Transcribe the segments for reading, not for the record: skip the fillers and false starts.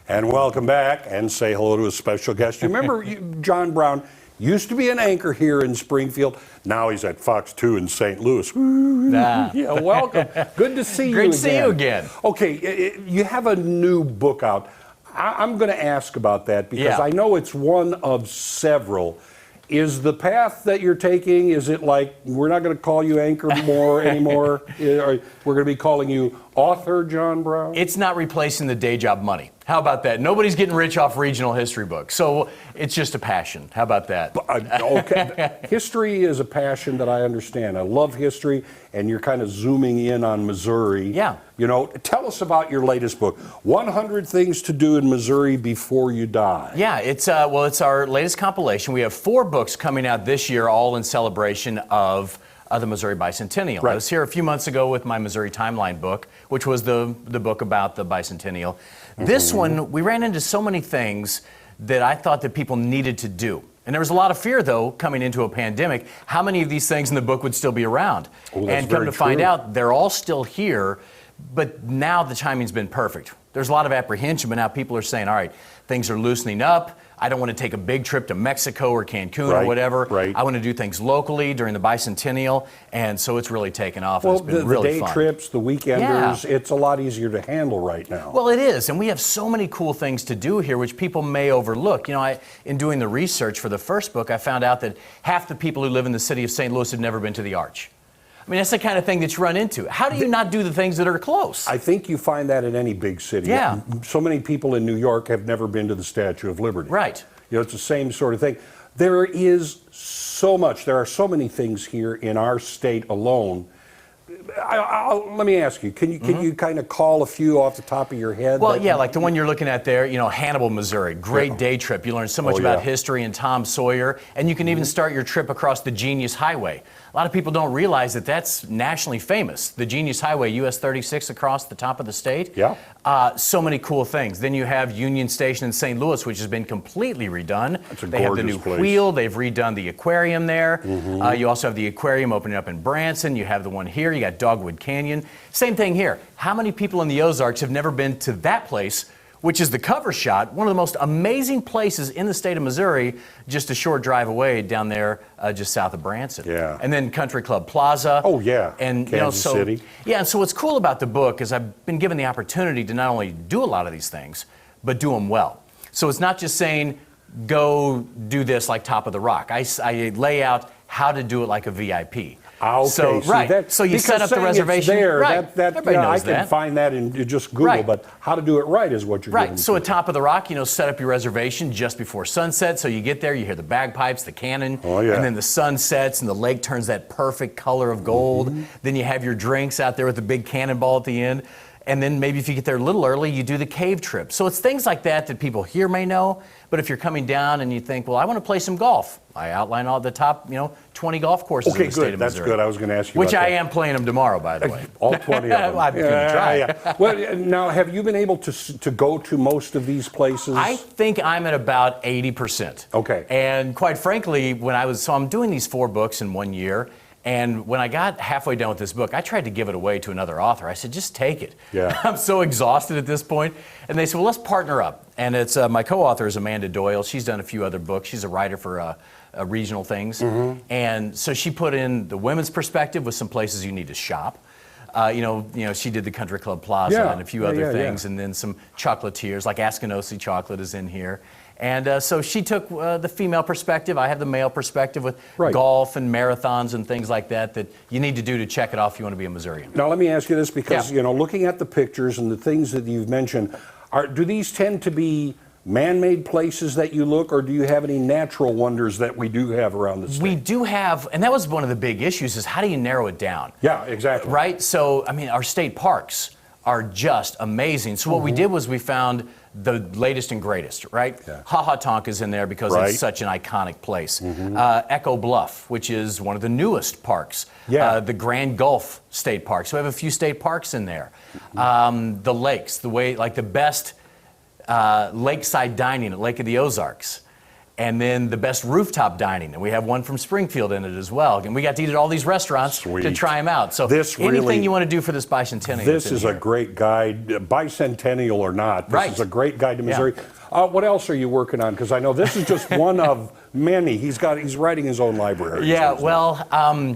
And welcome back, and say hello to a special guest. You remember John Brown used to be an anchor here in Springfield. Now he's at Fox 2 in St. Louis. Yeah, welcome. Good to see you again. Great to see you again. Okay, you have a new book out. I'm going to ask about that because I know it's one of several. Is the path that you're taking, is it like we're not going to call you anchor anymore? We're going to be calling you author John Brown? It's not replacing the day job money. How about that? Nobody's getting rich off regional history books. So it's just a passion. How about that? Okay. History is a passion that I understand. I love history, and you're kind of zooming in on Missouri. Yeah. You know, tell us about your latest book, 100 Things to Do in Missouri Before You Die. Yeah, it's our latest compilation. We have 4 books coming out this year, all in celebration of the Missouri Bicentennial. Right. I was here a few months ago with my Missouri Timeline book, which was the book about the Bicentennial. This one, we ran into so many things that I thought that people needed to do. And there was a lot of fear, though, coming into a pandemic, how many of these things in the book would still be around. And come to find out, they're all still here, but now the timing's been perfect. There's a lot of apprehension, but now people are saying, all right, things are loosening up. I don't want to take a big trip to Mexico or Cancun or whatever. I want to do things locally during the Bicentennial, and so it's really taken off. Well, it's been really the day fun. trips, the weekenders, it's a lot easier to handle right now. Well, it is, and we have so many cool things to do here, which people may overlook. You know, in doing the research for the first book, I found out that half the people who live in the city of St. Louis have never been to the Arch. I mean, that's the kind of thing that you run into. How do you not do the things that are close? I think you find that in any big city. Yeah. So many people in New York have never been to the Statue of Liberty. Right. You know, it's the same sort of thing. There is so much. There are so many things here in our state alone. Let me ask you, can you kind of call a few off the top of your head? Well, yeah, like the one you're looking at there, you know, Hannibal, Missouri. Great day trip. You learn so much about history and Tom Sawyer, and you can even start your trip across the Genius Highway. A lot of people don't realize that that's nationally famous. The Genius Highway, US 36 across the top of the state. Yeah. So many cool things. Then you have Union Station in St. Louis, which has been completely redone. That's a they have the new place. wheel. They've redone the aquarium there. You also have the aquarium opening up in Branson. You have the one here. You got Dogwood Canyon. Same thing here. How many people in the Ozarks have never been to that place, which is the cover shot, one of the most amazing places in the state of Missouri, just a short drive away down there, just south of Branson. Yeah. And then Country Club Plaza. Oh, yeah. And Kansas City. Yeah, and so what's cool about the book is I've been given the opportunity to not only do a lot of these things, but do them well. So it's not just saying, go do this like Top of the Rock. I lay out how to do it like a VIP. Okay, so, so you set up the reservation. There, Everybody knows I can find that in just Google, but how to do it right is what you're doing. So at Top of the Rock, you know, set up your reservation just before sunset. So you get there, you hear the bagpipes, the cannon, and then the sun sets and the lake turns that perfect color of gold. Then you have your drinks out there with the big cannonball at the end. And then maybe if you get there a little early, you do the cave trip. So it's things like that that people here may know. But if you're coming down and you think, well, I want to play some golf, I outline all the top, 20 golf courses in the state of Missouri. That's good. I was going to ask you which about I am playing them tomorrow, by the way. All 20 of them. I'm going to try. Well, now, have you been able to go to most of these places? I think I'm at about 80%. Okay. And quite frankly, I'm doing these 4 books in 1 year. And when I got halfway done with this book, I tried to give it away to another author. I said, just take it. Yeah. I'm so exhausted at this point. And they said, well, let's partner up. And it's my co-author is Amanda Doyle. She's done a few other books. She's a writer for regional things. And so she put in the women's perspective with some places you need to shop. She did the Country Club Plaza and a few other things. And then some chocolatiers, like Askinosie chocolate is in here. And so she took the female perspective. I have the male perspective with golf and marathons and things like that you need to do to check it off if you want to be a Missourian. Now, let me ask you this, because, looking at the pictures and the things that you've mentioned, do these tend to be man-made places that you look, or do you have any natural wonders that we do have around the state? We do have, and that was one of the big issues, is how do you narrow it down? Yeah, exactly. Right? So, our state parks are just amazing. So what we did was we found the latest and greatest, right? Yeah. Ha Ha Tonk is in there because it's such an iconic place. Echo Bluff, which is one of the newest parks. The Grand Gulf State Park. So we have a few state parks in there. The lakes, the best lakeside dining at Lake of the Ozarks. and then the best rooftop dining. And we have one from Springfield in it as well. And we got to eat at all these restaurants to try them out. So anything you want to do for this bicentennial. This is a great guide, bicentennial or not. This is a great guide to Missouri. What else are you working on? Because I know this is just one of many. He's writing his own library. Yeah, well,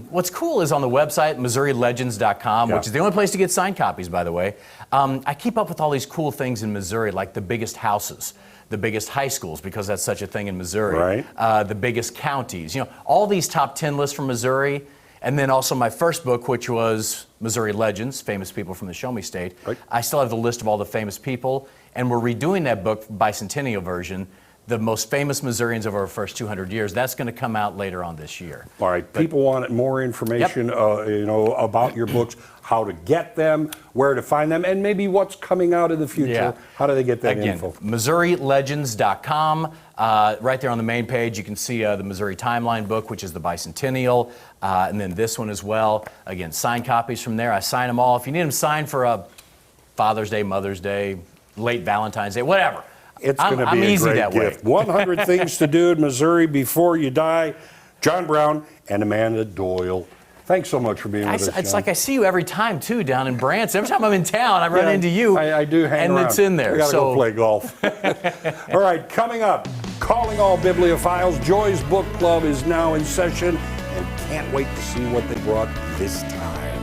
what's cool is on the website, MissouriLegends.com, which is the only place to get signed copies, by the way. I keep up with all these cool things in Missouri, like the biggest houses, the biggest high schools, because that's such a thing in Missouri. Right. The biggest counties. You know, all these top 10 lists from Missouri. And then also my first book, which was Missouri Legends, famous people from the Show Me State. Right. I still have the list of all the famous people. And we're redoing that book, bicentennial version, the most famous Missourians of our first 200 years. That's going to come out later on this year. All right. People want more information, about your books, how to get them, where to find them, and maybe what's coming out in the future. Yeah. How do they get that Again, info? MissouriLegends.com. Right there on the main page, you can see the Missouri Timeline book, which is the bicentennial, and then this one as well. Again, signed copies from there. I sign them all. If you need them signed for a Father's Day, Mother's Day, late Valentine's Day, whatever. It's going to be a great gift. 100 Things to Do in Missouri Before You Die. John Brown and Amanda Doyle. Thanks so much for being with us, It's John. like I see you every time, too, down in Branson. Every time I'm in town, I run into you. I do hang around. And it's in there. We got to go play golf. All right, coming up, calling all bibliophiles. Joy's Book Club is now in session, and can't wait to see what they brought this time.